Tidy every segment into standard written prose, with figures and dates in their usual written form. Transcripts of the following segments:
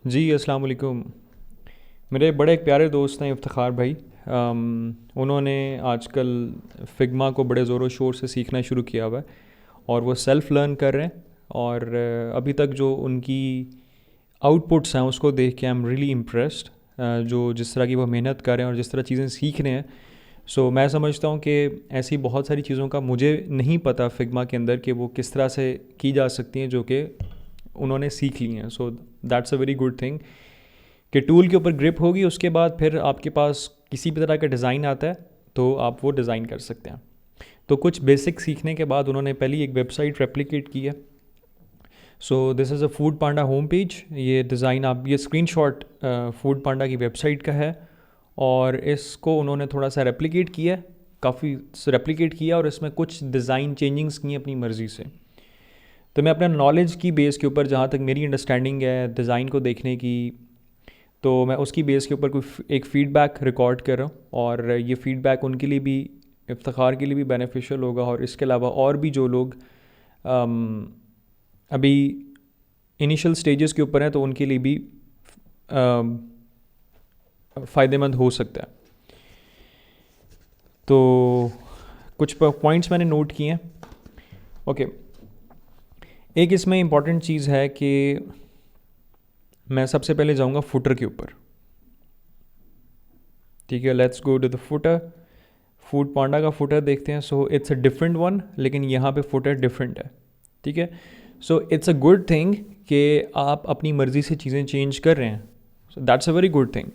जी अस्सलाम वालेकुम। मेरे बड़े एक प्यारे दोस्त हैं इफ्तिखार भाई। उन्होंने आजकल फिग्मा को बड़े ज़ोरों शोर से सीखना शुरू किया हुआ है और वो सेल्फ़ लर्न कर रहे हैं। और अभी तक जो उनकी आउटपुट्स हैं उसको देख के आई एम रियली इम्प्रेस्ड। जो जिस तरह की वो मेहनत कर रहे हैं और जिस तरह चीज़ें सीख रहे हैं, सो मैं समझता हूँ कि ऐसी बहुत सारी चीज़ों का मुझे नहीं पता फिग्मा के अंदर कि वो किस तरह से की जा सकती हैं जो कि उन्होंने सीख ली हैं। So that's a very good thing कि टूल के ऊपर ग्रिप होगी, उसके बाद फिर आपके पास किसी भी तरह का डिज़ाइन आता है तो आप वो डिज़ाइन कर सकते हैं। तो कुछ बेसिक सीखने के बाद उन्होंने पहली एक वेबसाइट रेप्लिकेट की है। So this is a food Panda home page. ये डिज़ाइन आप ये स्क्रीनशॉट फूड पांडा की वेबसाइट का है और इसको उन्होंने थोड़ा सा रेप्लिकेट किया, काफ़ी रेप्लिकेट किया और इसमें कुछ डिज़ाइन चेंजिंग्स की अपनी मर्ज़ी से। तो मैं अपने नॉलेज की बेस के ऊपर, जहाँ तक मेरी अंडरस्टैंडिंग है डिज़ाइन को देखने की, तो मैं उसकी बेस के ऊपर कोई एक फ़ीडबैक रिकॉर्ड कर रहा हूँ और ये फ़ीडबैक उनके लिए भी, इफ्तिखार के लिए भी बेनिफिशियल होगा और इसके अलावा और भी जो लोग अभी इनिशियल स्टेजेस के ऊपर हैं तो उनके लिए भी फ़ायदेमंद हो सकता है। तो कुछ पॉइंट्स मैंने नोट किए हैं। ओके, एक इसमें इम्पॉर्टेंट चीज़ है कि मैं सबसे पहले जाऊंगा फुटर के ऊपर। ठीक है, let's go to the footer. Foodpanda का फुटर देखते हैं। So it's a different one, लेकिन यहाँ पे फुटर डिफरेंट है। ठीक है, so it's a good thing कि आप अपनी मर्ज़ी से चीज़ें चेंज कर रहे हैं। So that's a very good thing.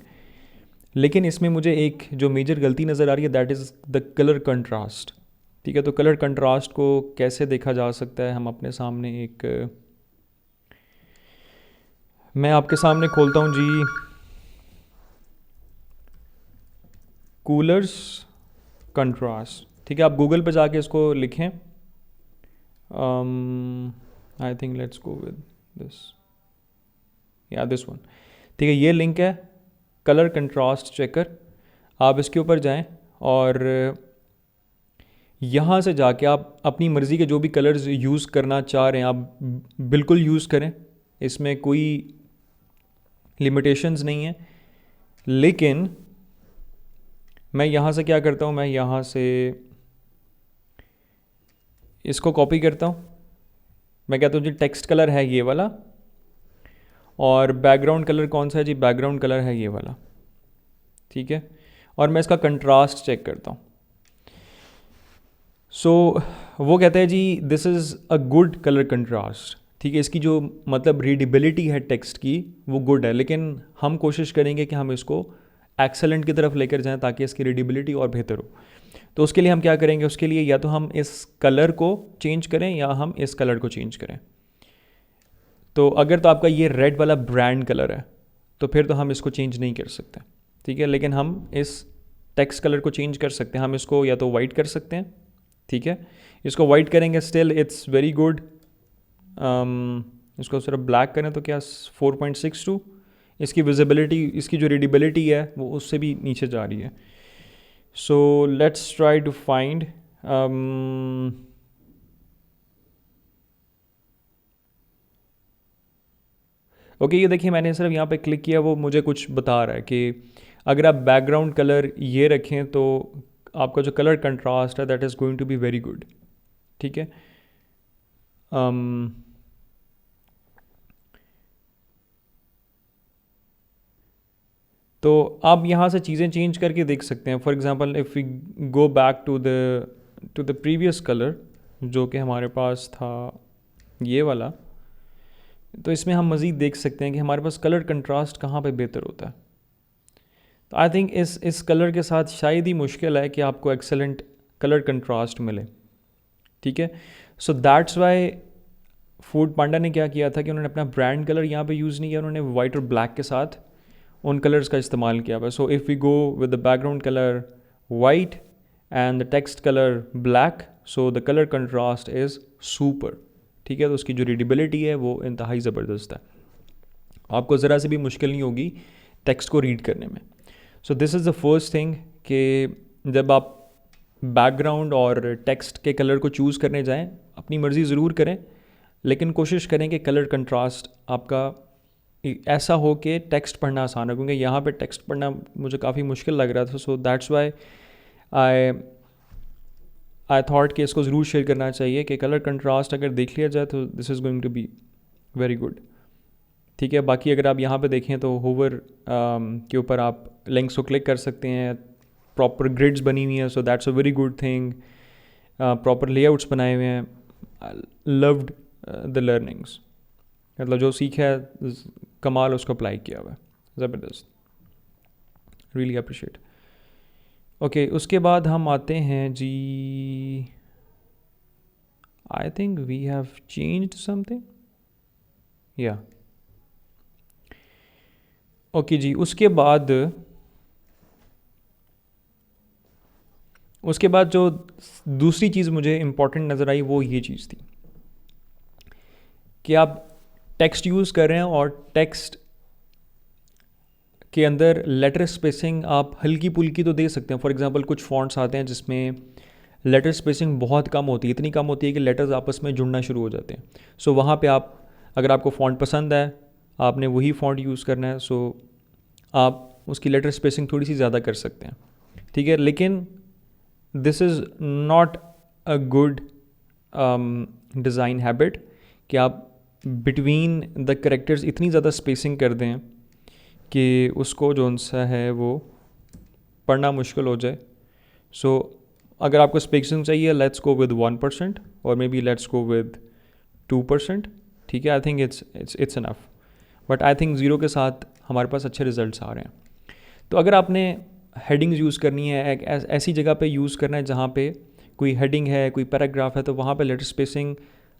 लेकिन इसमें मुझे एक जो मेजर गलती नज़र आ रही है, that is the colour contrast. ठीक है, तो कलर कंट्रास्ट को कैसे देखा जा सकता है? हम अपने सामने एक, मैं आपके सामने खोलता हूँ जी कूलर्स कंट्रास्ट। ठीक है, आप गूगल पे जाके इसको लिखें। I think let's go with this, या दिस वन। ठीक है, ये लिंक है कलर कंट्रास्ट चेकर। आप इसके ऊपर जाएं और यहाँ से जाके आप अपनी मर्ज़ी के जो भी कलर्स यूज़ करना चाह रहे हैं आप बिल्कुल यूज़ करें, इसमें कोई लिमिटेशंस नहीं है। लेकिन मैं यहाँ से क्या करता हूँ, मैं यहाँ से इसको कॉपी करता हूँ। मैं कहता हूँ जी टेक्स्ट कलर है ये वाला और बैकग्राउंड कलर कौन सा है जी? बैकग्राउंड कलर है ये वाला। ठीक है, और मैं इसका कंट्रास्ट चेक करता हूँ। सो वो कहते हैं ji this is a good colour contrast. ठीक है, इसकी जो मतलब रीडेबिलिटी है टेक्स्ट की वो गुड है, लेकिन हम कोशिश करेंगे कि हम इसको एक्सेलेंट की तरफ लेकर जाएं ताकि इसकी रीडेबिलिटी और बेहतर हो। तो उसके लिए हम क्या करेंगे? उसके लिए या तो हम इस कलर को चेंज करें या हम इस कलर को चेंज करें। तो अगर तो आपका ये रेड वाला ब्रांड कलर है तो फिर तो हम इसको चेंज नहीं कर सकते। ठीक है, लेकिन हम इस टेक्स्ट कलर को चेंज कर सकते हैं। हम इसको या तो वाइट कर सकते हैं। ठीक है, इसको वाइट करेंगे, स्टिल इट्स वेरी गुड। इसको सिर्फ ब्लैक करें तो क्या 4.62, इसकी विजिबिलिटी, इसकी जो रीडेबिलिटी है वो उससे भी नीचे जा रही है। So let's try to find okay, ये देखिए मैंने सिर्फ यहाँ पे क्लिक किया, वो मुझे कुछ बता रहा है कि अगर आप बैकग्राउंड कलर ये रखें तो आपका जो कलर कंट्रास्ट है that is going to be very good. ठीक है, तो आप यहाँ से चीज़ें चेंज करके देख सकते हैं। For example if we go back to the previous colour जो कि हमारे पास था ये वाला, तो इसमें हम मज़ीद देख सकते हैं कि हमारे पास कलर कंट्रास्ट कहाँ पे बेहतर होता है। तो आई थिंक इस कलर के साथ शायद ही मुश्किल है कि आपको एक्सेलेंट कलर कंट्रास्ट मिले। ठीक है, सो दैट्स वाई फूड पांडा ने क्या किया था कि उन्होंने अपना ब्रांड कलर यहाँ पे यूज़ नहीं किया, उन्होंने वाइट और ब्लैक के साथ उन कलर्स का इस्तेमाल किया हुआ। So if we go with the background colour white and the text colour black, so the colour contrast is super. ठीक है, तो उसकी जो रीडेबिलिटी है वो इंतहाई ज़बरदस्त है, आपको ज़रा से भी मुश्किल नहीं होगी टेक्स्ट को रीड करने में। So this is the first thing कि जब आप बैकग्राउंड और टेक्स्ट के कलर को चूज़ करने जाएं, अपनी मर्ज़ी ज़रूर करें, लेकिन कोशिश करें कि कलर कंट्रास्ट आपका ऐसा हो कि टेक्स्ट पढ़ना आसान है, क्योंकि यहाँ पे टेक्स्ट पढ़ना मुझे काफ़ी मुश्किल लग रहा था. So that's why I I thought कि इसको ज़रूर शेयर करना चाहिए कि कलर कंट्रास्ट अगर देख लिया जाए तो this is going to be very good. ठीक है, बाकी अगर आप यहाँ पे देखें तो होवर के ऊपर आप लिंक्स को क्लिक कर सकते हैं, प्रॉपर ग्रिड्स बनी हुई हैं, so that's a very good thing. Proper layouts बनाए हुए हैं. लव्ड द लर्निंग्स, मतलब जो सीखा है कमाल उसको अप्लाई किया हुआ है, ज़बरदस्त, रियली अप्रिशिएट. ओके, उसके बाद हम आते हैं जी, I think we have changed something, या ओके जी. उसके बाद जो दूसरी चीज़ मुझे इम्पॉर्टेंट नज़र आई वो ये चीज़ थी कि आप टेक्स्ट यूज़ कर रहे हैं और टेक्स्ट के अंदर लेटर स्पेसिंग आप हल्की पुल्की तो दे सकते हैं. फॉर एग्जांपल कुछ फॉन्ट्स आते हैं जिसमें लेटर स्पेसिंग बहुत कम होती है, इतनी कम होती है कि लेटर्स आपस में जुड़ना शुरू हो जाते हैं. सो वहाँ पे आप, अगर आपको फ़ॉन्ट पसंद है, आपने वही फ़ॉन्ट यूज़ करना है, सो आप उसकी लेटर स्पेसिंग थोड़ी सी ज़्यादा कर सकते हैं. ठीक है, लेकिन this is not a good design habit कि आप बिटवीन द करेक्टर्स इतनी ज़्यादा स्पेसिंग कर दें कि उसको जो सा है वो पढ़ना मुश्किल हो जाए. सो अगर आपको स्पेसिंग चाहिए, लेट्स गो विद 1% और may be let's go with 2%. ठीक है, I think it's enough. But I think 0 के साथ हमारे पास अच्छे रिजल्ट्स आ रहे हैं. तो अगर आपने हेडिंग्स यूज़ करनी है, एक ऐसी जगह पे यूज़ करना है जहाँ पे कोई हेडिंग है, कोई पैराग्राफ है, तो वहाँ पे लेटर स्पेसिंग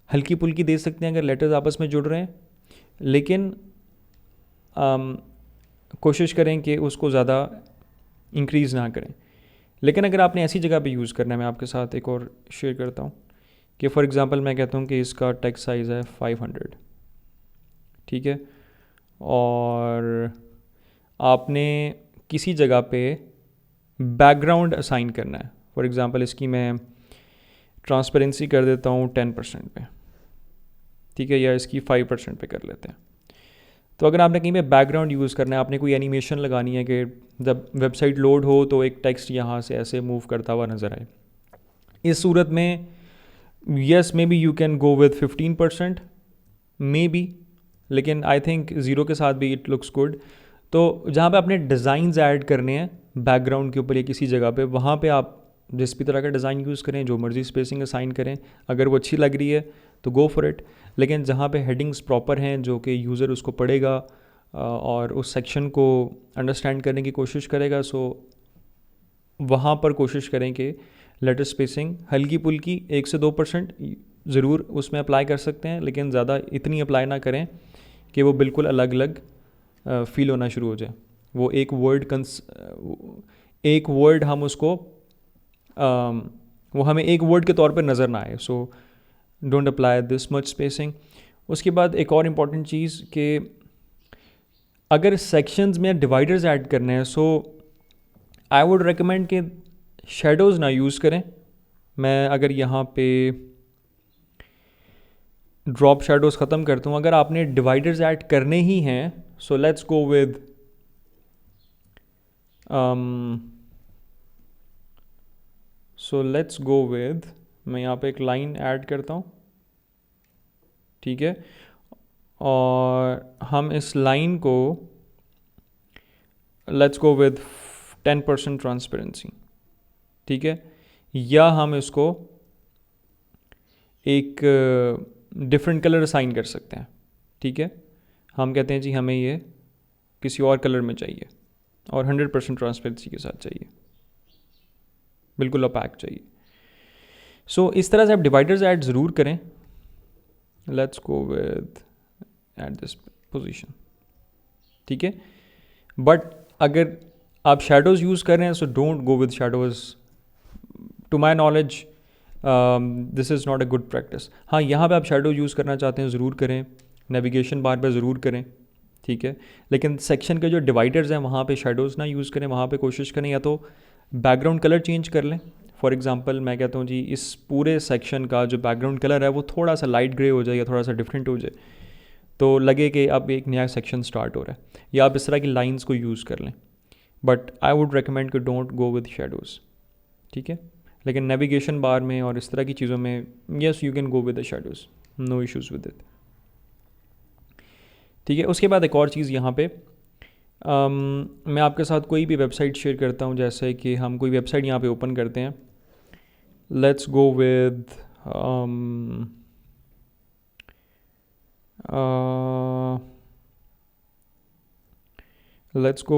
हल्की पुल्की दे सकते हैं अगर लेटर्स आपस में जुड़ रहे हैं. लेकिन कोशिश करें कि उसको ज़्यादा इंक्रीज़ ना करें. लेकिन अगर आपने ऐसी जगह पे यूज़ करना है, मैं आपके साथ एक और शेयर करता हूँ कि फॉर एग्ज़ाम्पल मैं कहता हूँ कि इसका टेक्स्ट साइज़ है 500. ठीक है, और आपने किसी जगह पे बैकग्राउंड असाइन करना है. फॉर एग्ज़ाम्पल इसकी मैं ट्रांसपेरेंसी कर देता हूँ 10% पे. ठीक है, या इसकी 5% पे कर लेते हैं. तो अगर आपने कहीं पे बैकग्राउंड यूज़ करना है, आपने कोई एनिमेशन लगानी है कि जब वेबसाइट लोड हो तो एक टेक्स्ट यहाँ से ऐसे मूव करता हुआ नज़र आए, इस सूरत में yes may be you can go with 15% may be, लेकिन आई थिंक 0 के साथ भी इट लुक्स गुड. तो जहाँ पे आपने डिज़ाइंस ऐड करने हैं बैकग्राउंड के ऊपर या किसी जगह पे, वहाँ पे आप जिस भी तरह का डिज़ाइन यूज़ करें, जो मर्ज़ी स्पेसिंग असाइन करें, अगर वो अच्छी लग रही है तो गो फॉर इट. लेकिन जहाँ पे हेडिंग्स प्रॉपर हैं जो कि यूज़र उसको पढ़ेगा और उस सेक्शन को अंडरस्टैंड करने की कोशिश करेगा, सो वहाँ पर कोशिश करें कि लेटर स्पेसिंग हल्की पुल्की 1 से 2% ज़रूर उसमें अप्लाई कर सकते हैं, लेकिन ज़्यादा इतनी अप्लाई ना करें कि वो बिल्कुल अलग अलग फ़ील होना शुरू हो जाए. वो एक वर्ड हम उसको वो हमें एक वर्ड के तौर पर नज़र ना आए. So don't apply this much spacing. उसके बाद एक और इम्पॉर्टेंट चीज़ कि अगर सेक्शंस में डिवाइडर्स ऐड करने हैं, सो आई वुड रिकमेंड कि शेडोज़ ना यूज़ करें. मैं अगर यहाँ पे ड्रॉप शेडोज़ ख़त्म करता हूँ, अगर आपने डिवाइडर्स ऐड करने ही हैं, सो लेट्स गो विद मैं यहाँ पे एक लाइन ऐड करता हूँ. ठीक है, और हम इस लाइन को लेट्स गो विद 10% ट्रांसपेरेंसी. ठीक है, या हम इसको एक डिफरेंट कलर असाइन कर सकते हैं. ठीक है, हम कहते हैं जी हमें ये किसी और कलर में चाहिए और 100% ट्रांसपेरेंसी के साथ चाहिए, बिल्कुल ओपैक चाहिए. सो इस तरह से आप डिवाइडर्स ऐड ज़रूर करें. Let's go with at this position. ठीक है, बट अगर आप शेडोज़ यूज़ कर रहे हैं, so don't go with shadows. To my knowledge this is not a good practice. हाँ, यहाँ पे आप शेडो यूज़ करना चाहते हैं ज़रूर करें, नेविगेशन बार पे ज़रूर करें. ठीक है, लेकिन सेक्शन के जो डिवाइडर्स हैं वहाँ पे शेडोज़ ना यूज़ करें. वहाँ पे कोशिश करें या तो बैकग्राउंड कलर चेंज कर लें. फॉर एग्जांपल मैं कहता हूँ जी इस पूरे सेक्शन का जो बैकग्राउंड कलर है वो थोड़ा सा लाइट ग्रे हो जाए या थोड़ा सा डिफरेंट हो जाए, तो लगे कि अब एक नया सेक्शन स्टार्ट हो रहा है, या आप इस तरह की लाइंस को यूज़ कर लें। बट आई वुड रिकमेंड कि डोंट गो विद शेडोज़, ठीक है। लेकिन नेविगेशन बार में और इस तरह की चीज़ों में yes you can go with the shadows, no issues with it, ठीक है। उसके बाद एक और चीज़ यहाँ पे मैं आपके साथ कोई भी वेबसाइट शेयर करता हूँ, जैसे कि हम कोई वेबसाइट यहाँ पे ओपन करते हैं, लेट्स गो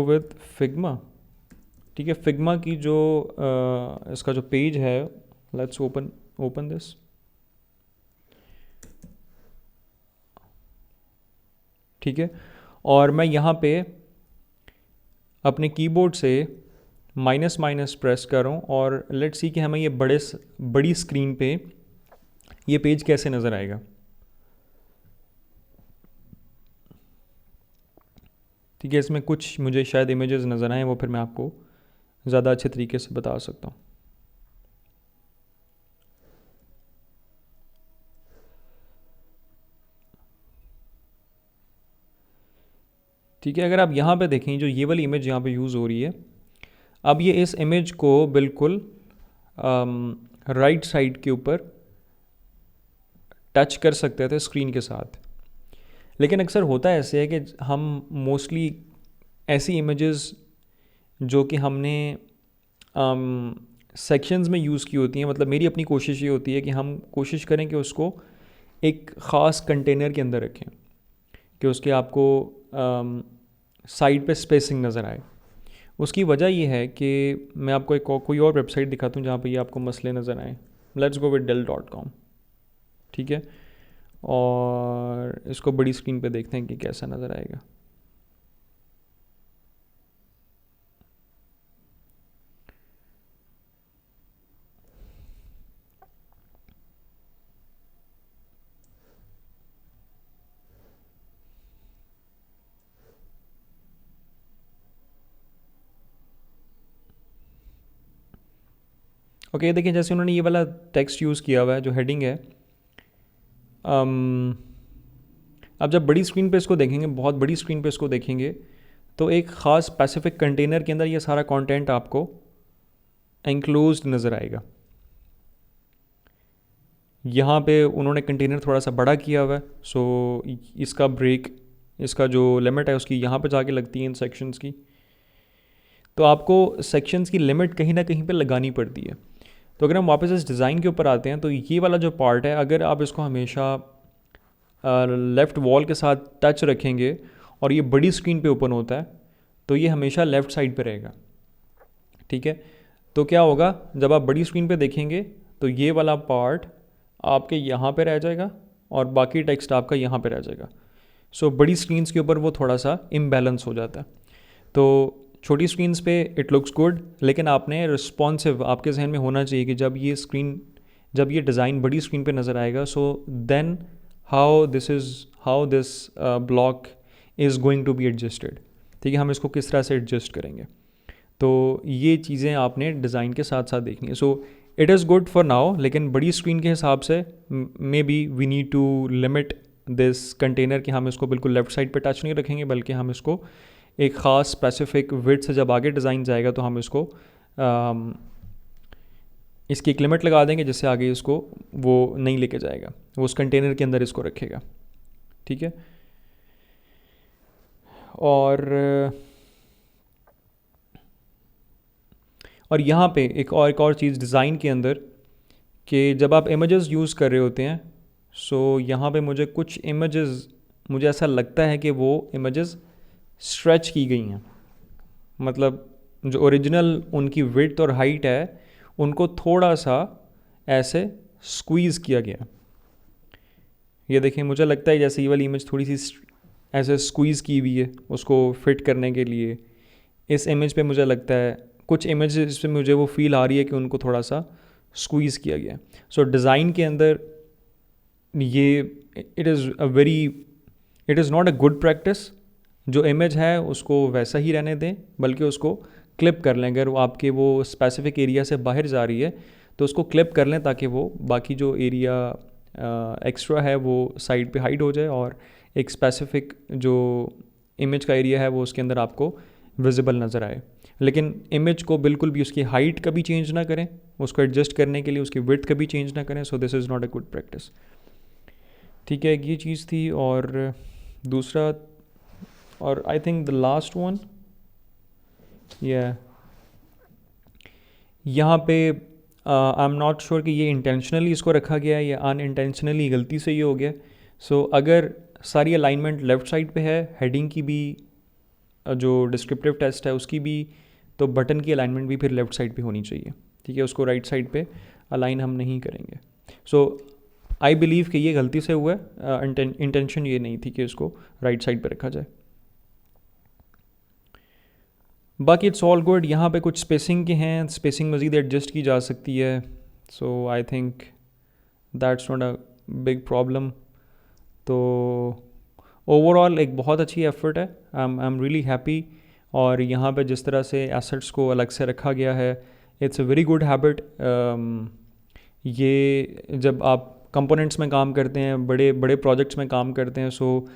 विद फिग्मा, ठीक है। फिग्मा की जो इसका जो पेज है, लेट्स ओपन दिस, ठीक है। और मैं यहाँ पे अपने कीबोर्ड से माइनस माइनस प्रेस कर रहा हूँ और लेट्स सी कि हमें ये बड़ी स्क्रीन पे ये पेज कैसे नज़र आएगा, ठीक है। इसमें कुछ मुझे शायद इमेजेस नज़र आए, वो फिर मैं आपको ज़्यादा अच्छे तरीके से बता सकता हूँ। ठीक है, अगर आप यहाँ पे देखें, जो ये वाली इमेज यहाँ पे यूज़ हो रही है, अब ये इस इमेज को बिल्कुल राइट साइड के ऊपर टच कर सकते थे स्क्रीन के साथ। लेकिन अक्सर होता है ऐसे है कि हम मोस्टली ऐसी इमेजेस जो कि हमने सेक्शंस में यूज़ की होती हैं, मतलब मेरी अपनी कोशिश ये होती है कि हम कोशिश करें कि उसको एक ख़ास कंटेनर के अंदर रखें, कि उसके आपको साइड पे स्पेसिंग नज़र आए। उसकी वजह ये है कि मैं आपको एक कोई और वेबसाइट दिखाता हूँ जहाँ पे ये आपको मसले नज़र आए। लेट्स गो विद dell.com, ठीक है। और इसको बड़ी स्क्रीन पे देखते हैं कि कैसा नज़र आएगा। ओके, देखिए जैसे उन्होंने ये वाला टेक्स्ट यूज़ किया हुआ है, जो हेडिंग है। अब जब बड़ी स्क्रीन पे इसको देखेंगे, बहुत बड़ी स्क्रीन पे इसको देखेंगे, तो एक ख़ास स्पेसिफिक कंटेनर के अंदर ये सारा कंटेंट आपको एंक्लोज्ड नज़र आएगा। यहाँ पे उन्होंने कंटेनर थोड़ा सा बड़ा किया हुआ है, सो इसका ब्रेक, इसका जो लिमिट है उसकी यहाँ पे जाके लगती है इन सेक्शंस की। तो आपको सेक्शंस की लिमिट कहीं ना कहीं पे लगानी पड़ती है। तो अगर हम वापस इस डिज़ाइन के ऊपर आते हैं, तो ये वाला जो पार्ट है, अगर आप इसको हमेशा लेफ़्ट वॉल के साथ टच रखेंगे और ये बड़ी स्क्रीन पे ओपन होता है, तो ये हमेशा लेफ़्ट साइड पे रहेगा, ठीक है। तो क्या होगा, जब आप बड़ी स्क्रीन पे देखेंगे तो ये वाला पार्ट आपके यहाँ पे रह जाएगा और बाकी टेक्स्ट आपका यहाँ पे रह जाएगा। सो बड़ी स्क्रीन्स के ऊपर वो थोड़ा सा इम्बैलेंस हो जाता है। तो छोटी स्क्रीन्स पे इट लुक्स गुड, लेकिन आपने रिस्पॉन्सिव आपके जहन में होना चाहिए कि जब ये डिज़ाइन बड़ी स्क्रीन पे नज़र आएगा, so then how this block is going to be adjusted, ठीक है। हम इसको किस तरह से एडजस्ट करेंगे, तो ये चीज़ें आपने डिज़ाइन के साथ साथ देखनी है। So it is good for now, लेकिन बड़ी स्क्रीन के हिसाब से maybe we need to limit this container, कि हम इसको बिल्कुल लेफ़्ट साइड पे टच नहीं रखेंगे, बल्कि हम इसको एक ख़ास स्पेसिफिक विड्थ से जब आगे डिज़ाइन जाएगा तो हम इसको इसकी एक लिमिट लगा देंगे, जिससे आगे इसको वो नहीं लेके जाएगा, वो उस कंटेनर के अंदर इसको रखेगा, ठीक है। और यहाँ पे एक और चीज़ डिज़ाइन के अंदर, कि जब आप इमेजेस यूज़ कर रहे होते हैं, सो यहाँ पे मुझे कुछ इमेजेस, मुझे ऐसा लगता है कि वो इमेजेस स्ट्रेच की गई हैं, मतलब जो ओरिजिनल उनकी विड्थ और हाइट है उनको थोड़ा सा ऐसे स्क्वीज़ किया गया। ये देखिए, मुझे लगता है जैसे ये वाली इमेज थोड़ी सी ऐसे स्क्वीज़ की हुई है उसको फिट करने के लिए। इस इमेज पे मुझे लगता है कुछ इमेजेस पे मुझे वो फील आ रही है कि उनको थोड़ा सा स्क्वीज़ किया गया। सो डिज़ाइन के अंदर ये it is not a good practice. जो इमेज है उसको वैसा ही रहने दें, बल्कि उसको क्लिप कर लें। अगर वो आपके वो स्पेसिफिक एरिया से बाहर जा रही है तो उसको क्लिप कर लें, ताकि वो बाकी जो एरिया एक्स्ट्रा है वो साइड पे हाइड हो जाए और एक स्पेसिफिक जो इमेज का एरिया है वो उसके अंदर आपको विजिबल नज़र आए। लेकिन इमेज को बिल्कुल भी उसकी हाइट कभी चेंज ना करें, उसको एडजस्ट करने के लिए उसकी विड्थ कभी चेंज ना करें। So this is not a good practice. ठीक है, ये चीज़ थी। और दूसरा, और I think the last one, यहाँ पे आई एम नॉट श्योर कि ये इंटेंशनली इसको रखा गया है या अनइंटेंशनली गलती से ये हो गया। सो अगर सारी अलाइनमेंट लेफ़्ट साइड पे है, हेडिंग की भी जो डिस्क्रिप्टिव टेस्ट है उसकी भी, तो बटन की अलाइनमेंट भी फिर लेफ़्ट साइड पे होनी चाहिए। ठीक है, उसको राइट साइड पे अलाइन हम नहीं करेंगे। सो आई बिलीव कि ये गलती से हुआ है, इंटेंशन ये नहीं थी कि इसको राइट साइड पे रखा जाए। बाकी इट्स ऑल गुड। यहाँ पे कुछ स्पेसिंग के हैं, स्पेसिंग मज़ीद एडजस्ट की जा सकती है। So I think that's not a big problem. तो ओवरऑल एक बहुत अच्छी एफर्ट है। I am really happy. और यहाँ पे जिस तरह से एसेट्स को अलग से रखा गया है, it's a very good habit. ये जब आप कंपोनेंट्स में काम करते हैं, बड़े बड़े प्रोजेक्ट्स में काम करते हैं, सो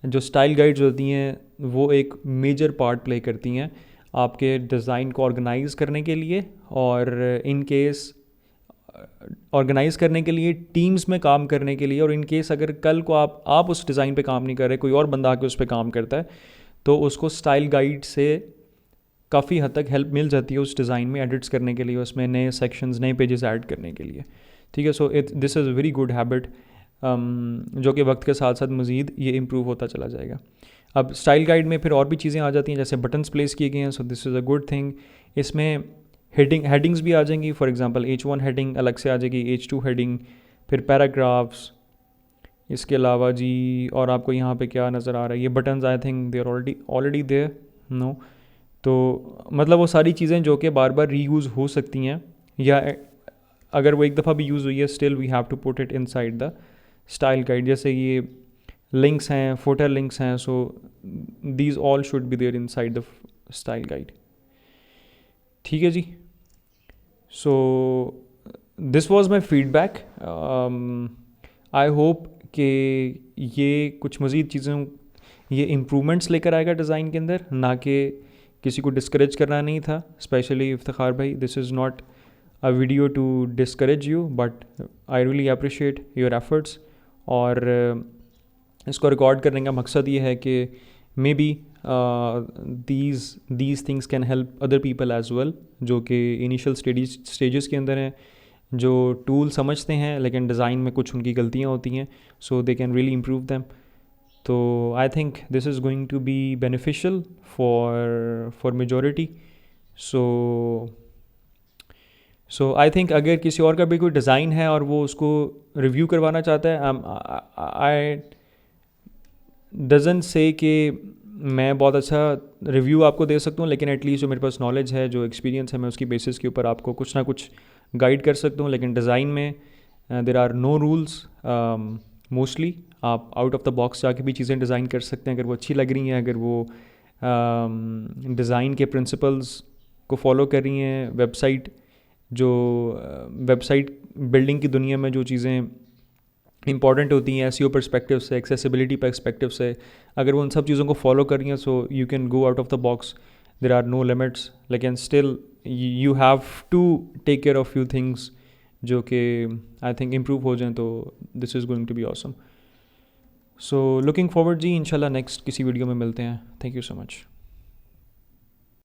जो स्टाइल गाइड्स होती हैं वो एक मेजर पार्ट प्ले करती हैं आपके डिज़ाइन को ऑर्गेनाइज़ करने के लिए, और इन केस ऑर्गेनाइज़ करने के लिए, टीम्स में काम करने के लिए। और इन केस अगर कल को आप उस डिज़ाइन पे काम नहीं कर रहे, कोई और बंदा आके उस पर काम करता है, तो उसको स्टाइल गाइड से काफ़ी हद तक हेल्प मिल जाती है उस डिज़ाइन में एडिट्स करने के लिए, उसमें नए सेक्शंस, नए पेजेस ऐड करने के लिए। ठीक है, so this is a very good habit, जो कि वक्त के साथ साथ मज़ीद ये इम्प्रूव होता चला जाएगा। अब स्टाइल गाइड में फिर और भी चीज़ें आ जाती हैं, जैसे बटन्स प्लेस किए गए हैं। So this is a good thing. इसमें हेडिंग्स भी आ जाएंगी। फॉर एग्जांपल H1 हेडिंग अलग से आ जाएगी, H2 हेडिंग, फिर पैराग्राफ्स। इसके अलावा जी और आपको यहाँ पे क्या नज़र आ रहा है, ये buttons I think they are already there, no. तो मतलब वो सारी चीज़ें जो कि बार बार रीयूज़ हो सकती हैं, या अगर वो एक दफ़ा भी यूज़ हुई है, still we have to put it inside the style guide. जैसे ये लिंक्स हैं, फुटर लिंक्स हैं, so these all should be there inside the style guide. ठीक है जी। So this was my feedback. I hope कि ये कुछ मज़ीद चीज़ें, ये इम्प्रूवमेंट्स लेकर आएगा डिज़ाइन के अंदर, ना कि किसी को डिस्करेज करना नहीं था। स्पेशली इफ्तिखार भाई, this is not a video to discourage you, but I really appreciate your efforts. और इसको रिकॉर्ड करने का मकसद ये है कि maybe these things can help other people as well, जो कि इनिशियल स्टेजेस के अंदर हैं, जो टूल समझते हैं लेकिन डिज़ाइन में कुछ उनकी गलतियाँ होती हैं, so they can really improve them. तो I think this is going to be beneficial for majority. So I think अगर किसी और का भी कोई डिज़ाइन है और वो उसको रिव्यू करवाना चाहता है, आई डजंट से कि मैं बहुत अच्छा रिव्यू आपको दे सकता हूँ, लेकिन एटलीस्ट जो मेरे पास नॉलेज है, जो एक्सपीरियंस है, मैं उसकी बेसिस के ऊपर आपको कुछ ना कुछ गाइड कर सकता हूँ। लेकिन डिज़ाइन में there are no rules. Mostly आप आउट ऑफ द बॉक्स जाके भी चीज़ें डिज़ाइन कर सकते हैं, अगर वो अच्छी लग रही हैं, अगर वो डिज़ाइन के प्रिंसिपल्स को फॉलो कर रही हैं। वेबसाइट बिल्डिंग की दुनिया में जो चीज़ें इंपॉर्टेंट होती हैं SEO पर्सपेक्टिव से, एक्सेसिबिलिटी पर्सपेक्टिव से, अगर वो उन सब चीज़ों को फॉलो कर रही हैं, so you can go out of the box, there are no limits. लेकिन still you have to take care of few things जो कि आई थिंक इम्प्रूव हो जाएं, तो this is going to be awesome. So looking forward जी, इंशाल्लाह next किसी video में मिलते हैं। Thank you so much.